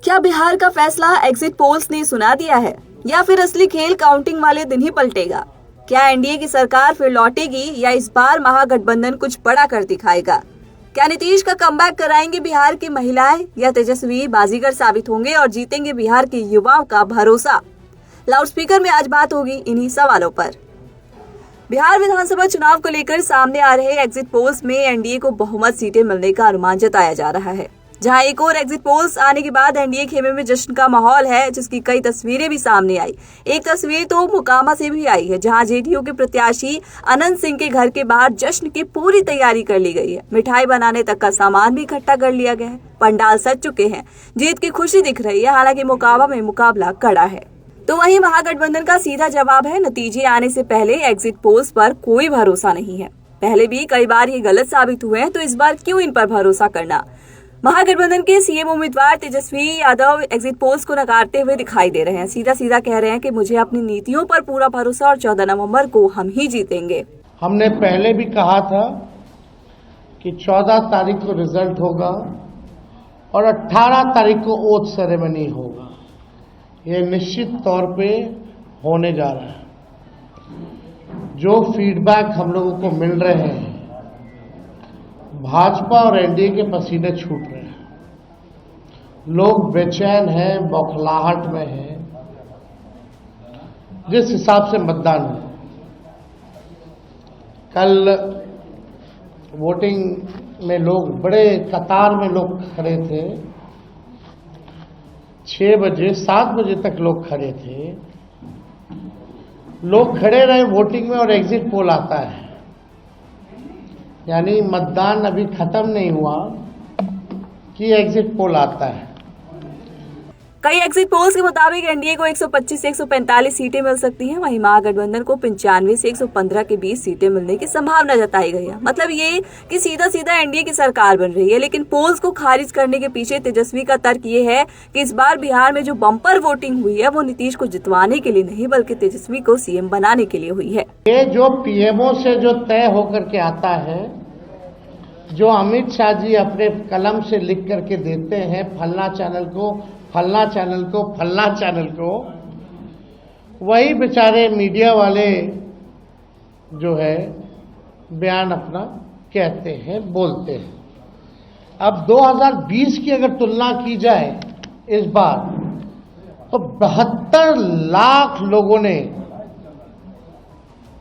क्या बिहार का फैसला एग्जिट पोल्स ने सुना दिया है या फिर असली खेल काउंटिंग वाले दिन ही पलटेगा? क्या एनडीए की सरकार फिर लौटेगी या इस बार महागठबंधन कुछ बड़ा कर दिखाएगा? क्या नीतीश का कमबैक कराएंगे बिहार की महिलाएं या तेजस्वी बाजीगर साबित होंगे और जीतेंगे बिहार के युवाओं का भरोसा? लाउडस्पीकर में आज बात होगी इन्हीं सवालों पर। बिहार विधानसभा चुनाव को लेकर सामने आ रहे एग्जिट पोल्स में एनडीए को बहुमत सीटें मिलने का अनुमान जताया जा रहा है, जहां एक और एग्जिट पोल्स आने के बाद एनडीए खेमे में जश्न का माहौल है, जिसकी कई तस्वीरें भी सामने आई। एक तस्वीर तो मोकामा से भी आई है, जहां जेडीयू के प्रत्याशी अनंत सिंह के घर के बाहर जश्न की पूरी तैयारी कर ली गई है। मिठाई बनाने तक का सामान भी इकट्ठा कर लिया गया है। पंडाल सज चुके हैं, जीत की खुशी दिख रही है। हालांकि मोकामा में मुकाबला कड़ा है। तो वहीं महागठबंधन का सीधा जवाब है, नतीजे आने से पहले एग्जिट पोल्स पर कोई भरोसा नहीं है। पहले भी कई बार ये गलत साबित हुए हैं, तो इस बार क्यों इन पर भरोसा करना? महागठबंधन के सीएम उम्मीदवार तेजस्वी यादव एग्जिट पोल्स को नकारते हुए दिखाई दे रहे हैं। सीधा सीधा कह रहे हैं कि मुझे अपनी नीतियों पर पूरा भरोसा और 14 नवंबर को हम ही जीतेंगे। हमने पहले भी कहा था कि 14 तारीख को रिजल्ट होगा और 18 तारीख को ओथ सेरेमनी होगा। ये निश्चित तौर पे होने जा रहा है। जो फीडबैक हम लोगों को मिल रहे हैं, भाजपा और एनडीए के पसीने छूट रहे हैं। लोग बेचैन हैं, बौखलाहट में हैं। जिस हिसाब से मतदान है, कल वोटिंग में लोग बड़े कतार में लोग खड़े थे। 6 बजे 7 बजे तक लोग खड़े थे। लोग खड़े रहे वोटिंग में और एग्जिट पोल आता है, यानी मतदान अभी खत्म नहीं हुआ कि एग्जिट पोल आता है। कई एग्जिट पोल्स के मुताबिक एनडीए को 125 से 145 सीटें मिल सकती हैं। वहीं महागठबंधन को 95 से 115 के बीच सीटें मिलने की संभावना जताई गई है। मतलब ये कि सीधा सीधा एनडीए की सरकार बन रही है। लेकिन पोल्स को खारिज करने के पीछे तेजस्वी का तर्क ये है कि इस बार बिहार में जो बम्पर वोटिंग हुई है, वो नीतीश को जितवाने के लिए नहीं, बल्कि तेजस्वी को सीएम बनाने के लिए हुई है। ये जो पीएमओ से जो तय होकर के आता है, जो अमित शाह जी अपने कलम से लिख करके देते हैं, फलना चैनल को, फलना चैनल को, फलना चैनल को, वही बेचारे मीडिया वाले जो है बयान अपना कहते हैं, बोलते हैं। अब 2020 की अगर तुलना की जाए इस बार, तो 72 लाख लोगों ने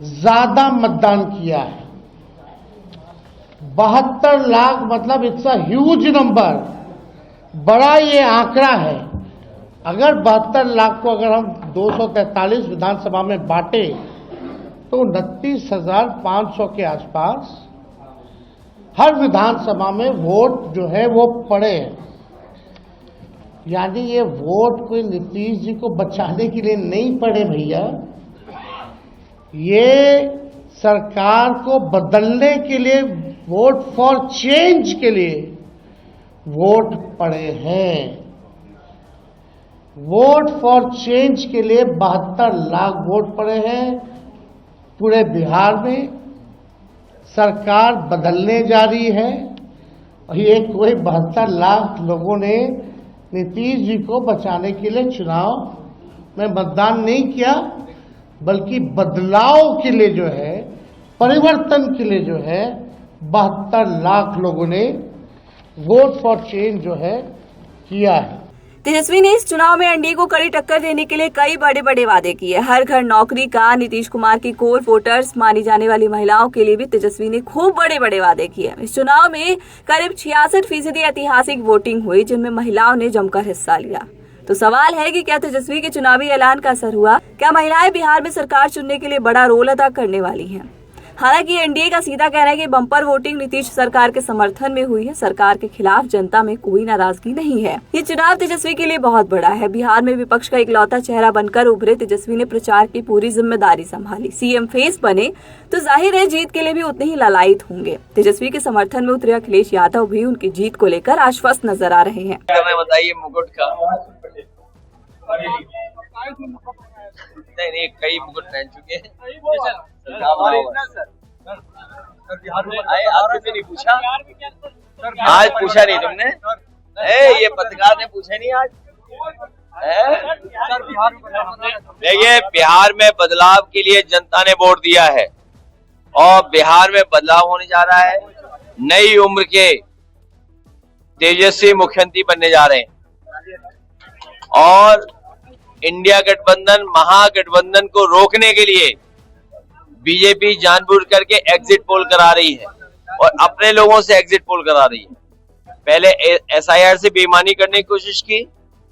ज्यादा मतदान किया है। 72 लाख मतलब इट्स अ ह्यूज नंबर, बड़ा ये आंकड़ा है। अगर 72 लाख को अगर हम 243 विधानसभा में बांटे तो 29,500 के आसपास हर विधानसभा में वोट जो है वो पड़े हैं। यानी ये वोट कोई नीतीश जी को बचाने के लिए नहीं पड़े भैया, ये सरकार को बदलने के लिए, वोट फॉर चेंज के लिए वोट पड़े हैं। वोट फॉर चेंज के लिए 72 लाख वोट पड़े हैं। पूरे बिहार में सरकार बदलने जा रही है और ये कोई 72 लाख लोगों ने नीतीश जी को बचाने के लिए चुनाव में मतदान नहीं किया, बल्कि बदलाव के लिए जो है, परिवर्तन के लिए जो है 72 लाख लोगों ने वोट फॉर चेंज जो है किया है। तेजस्वी ने इस चुनाव में एनडीए को कड़ी टक्कर देने के लिए कई बड़े बड़े वादे किए। हर घर नौकरी का, नीतीश कुमार की कोर वोटर्स मानी जाने वाली महिलाओं के लिए भी तेजस्वी ने खूब बड़े बड़े वादे किए। इस चुनाव में करीब 66% ऐतिहासिक वोटिंग हुई, जिनमें महिलाओं ने जमकर हिस्सा लिया। तो सवाल है कि क्या तेजस्वी के चुनावी ऐलान का असर हुआ? क्या महिलाएं बिहार में सरकार चुनने के लिए बड़ा रोल अदा करने वाली हैं? हालांकि एनडीए का सीधा कहना है कि बम्पर वोटिंग नीतीश सरकार के समर्थन में हुई है। सरकार के खिलाफ जनता में कोई नाराजगी नहीं है। ये चुनाव तेजस्वी के लिए बहुत बड़ा है। बिहार में विपक्ष का इकलौता चेहरा बनकर उभरे तेजस्वी ने प्रचार की पूरी जिम्मेदारी संभाली। सीएम फेस बने तो जाहिर है जीत के लिए भी उतने ही लालायित होंगे। तेजस्वी के समर्थन में उतरे अखिलेश यादव भी उनकी जीत को लेकर आश्वस्त नजर आ रहे हैं। बताइए मुकुट का नहीं, कई मुकुट पहन चुके हैं। आपसे नहीं पूछा आज? पूछा नहीं तुमने? ये पत्रकार ने पूछा नहीं आज? देखिए, बिहार में बदलाव के लिए जनता ने वोट दिया है और बिहार में बदलाव होने जा रहा है। नई उम्र के तेजस्वी मुख्यमंत्री बनने जा रहे हैं और इंडिया गठबंधन महागठबंधन को रोकने के लिए बीजेपी जानबूझ करके एग्जिट पोल करा रही है और अपने लोगों से एग्जिट पोल करा रही है। पहले एसआईआर से बेईमानी करने की कोशिश की,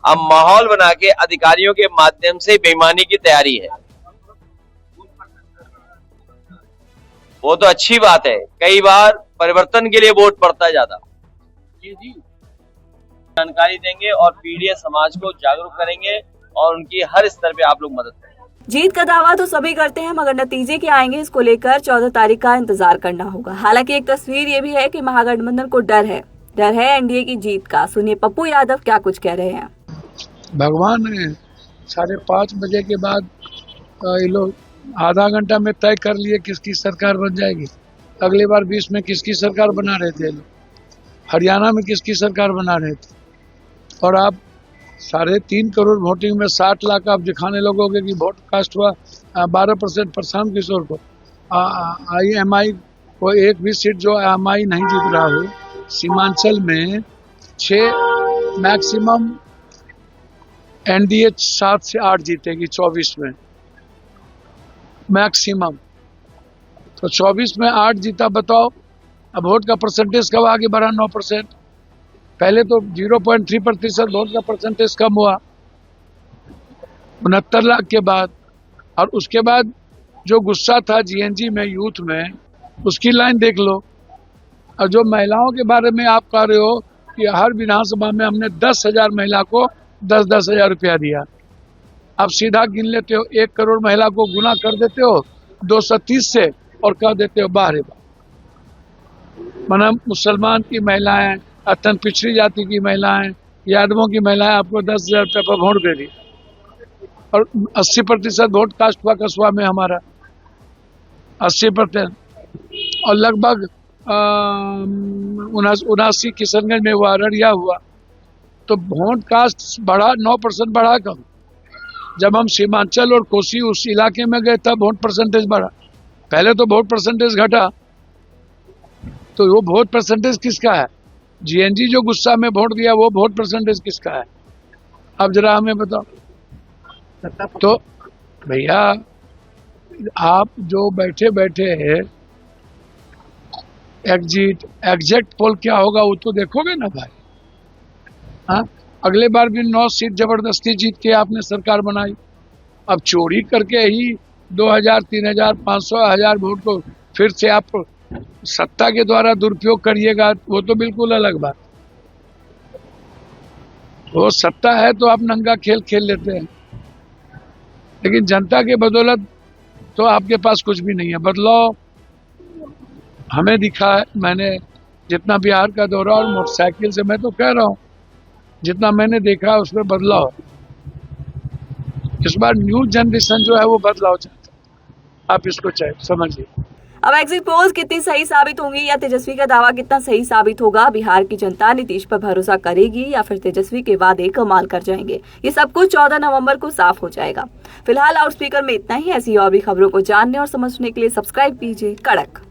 अब माहौल बना के अधिकारियों के माध्यम से बेईमानी की तैयारी है। वो तो अच्छी बात है, कई बार परिवर्तन के लिए वोट पड़ता है ज्यादा। जी जानकारी देंगे और पीढ़ी समाज को जागरूक करेंगे और उनकी हर स्तर पे आप लोग मदद करेंगे। जीत का दावा तो सभी करते हैं, मगर नतीजे क्या आएंगे इसको लेकर 14 तारीख का इंतजार करना होगा। हालांकि एक तस्वीर ये भी है कि महागठबंधन को डर है एनडीए की जीत का। सुनिए पप्पू यादव क्या कुछ कह रहे हैं। भगवान ने 5:30 बजे के बाद ये लोग आधा घंटा में तय कर लिए किसकी सरकार बन जाएगी। अगली बार 20 में किसकी सरकार बना रहे थे लोग, हरियाणा में किसकी सरकार बना रहे थे, और आप 3.5 करोड़ वोटिंग में 60 लाख आप दिखाने लगोगे कि वोट कास्ट हुआ 12% प्रशांत किशोर को। IMI को एक भी सीट जो IMI नहीं जीत रहा हो, सीमांचल में 6 मैक्सिमम एनडीए 7 से 8 जीतेगी 24 में मैक्सिमम। तो 24 में 8 जीता, बताओ अब वोट का परसेंटेज कब आगे बढ़ा 9%। पहले तो 0.3% वोट का परसेंटेज कम हुआ 69 लाख के बाद। और उसके बाद जो गुस्सा था जीएनजी में यूथ में, उसकी लाइन देख लो। और जो महिलाओं के बारे में आप कह रहे हो कि हर विधानसभा में हमने 10,000 महिला को 10-10 हजार रुपया दिया, अब सीधा गिन लेते हो 1 करोड़ महिला को गुना कर देते हो 230 से और कह देते हो बाहर माना मुसलमान की महिलाएं, अत्यंत पिछड़ी जाति की महिलाएं, यादवों की महिलाएं आपको 10,000 रुपये पर वोट दे दी। और 80% वोट कास्ट हुआ कस्बा में हमारा 80%, और लगभग 79 किशनगंज में हुआ, अररिया हुआ। तो वोट कास्ट बढ़ा 9% बढ़ा कम। जब हम सीमांचल और कोसी उस इलाके में गए तब वोट परसेंटेज बढ़ा, पहले तो वोट परसेंटेज घटा। तो वो वोट परसेंटेज किसका है? जीएनजी जो गुस्सा में वोट दिया वो वोट परसेंटेज किसका है? अब जरा हमें बताओ। तो भैया आप जो बैठे बैठे एग्जैक्ट पोल क्या होगा वो तो देखोगे ना भाई। हाँ, अगले बार भी 9 सीट जबरदस्ती जीत के आपने सरकार बनाई। अब चोरी करके ही 2,000, 3,000, 500, 1,000 वोट को फिर से आप सत्ता के द्वारा दुरुपयोग करिएगा, वो तो बिल्कुल अलग बात। वो सत्ता है तो आप नंगा खेल खेल लेते हैं, लेकिन जनता के बदौलत तो आपके पास कुछ भी नहीं है। बदलाव हमें दिखा है, मैंने जितना बिहार का दौरा और मोटरसाइकिल से, मैं तो कह रहा हूँ जितना मैंने देखा उसमें बदलाव। इस बार न्यू जनरेशन जो है वो बदलाव चाहता है, आप इसको समझिए। अब एग्जिट पोल्स कितनी सही साबित होंगी या तेजस्वी का दावा कितना सही साबित होगा, बिहार की जनता नीतीश पर भरोसा करेगी या फिर तेजस्वी के वादे कमाल कर जाएंगे, ये सब कुछ 14 नवंबर को साफ हो जाएगा। फिलहाल लाउड स्पीकर में इतना ही। ऐसी और भी खबरों को जानने और समझने के लिए सब्सक्राइब कीजिए कड़क।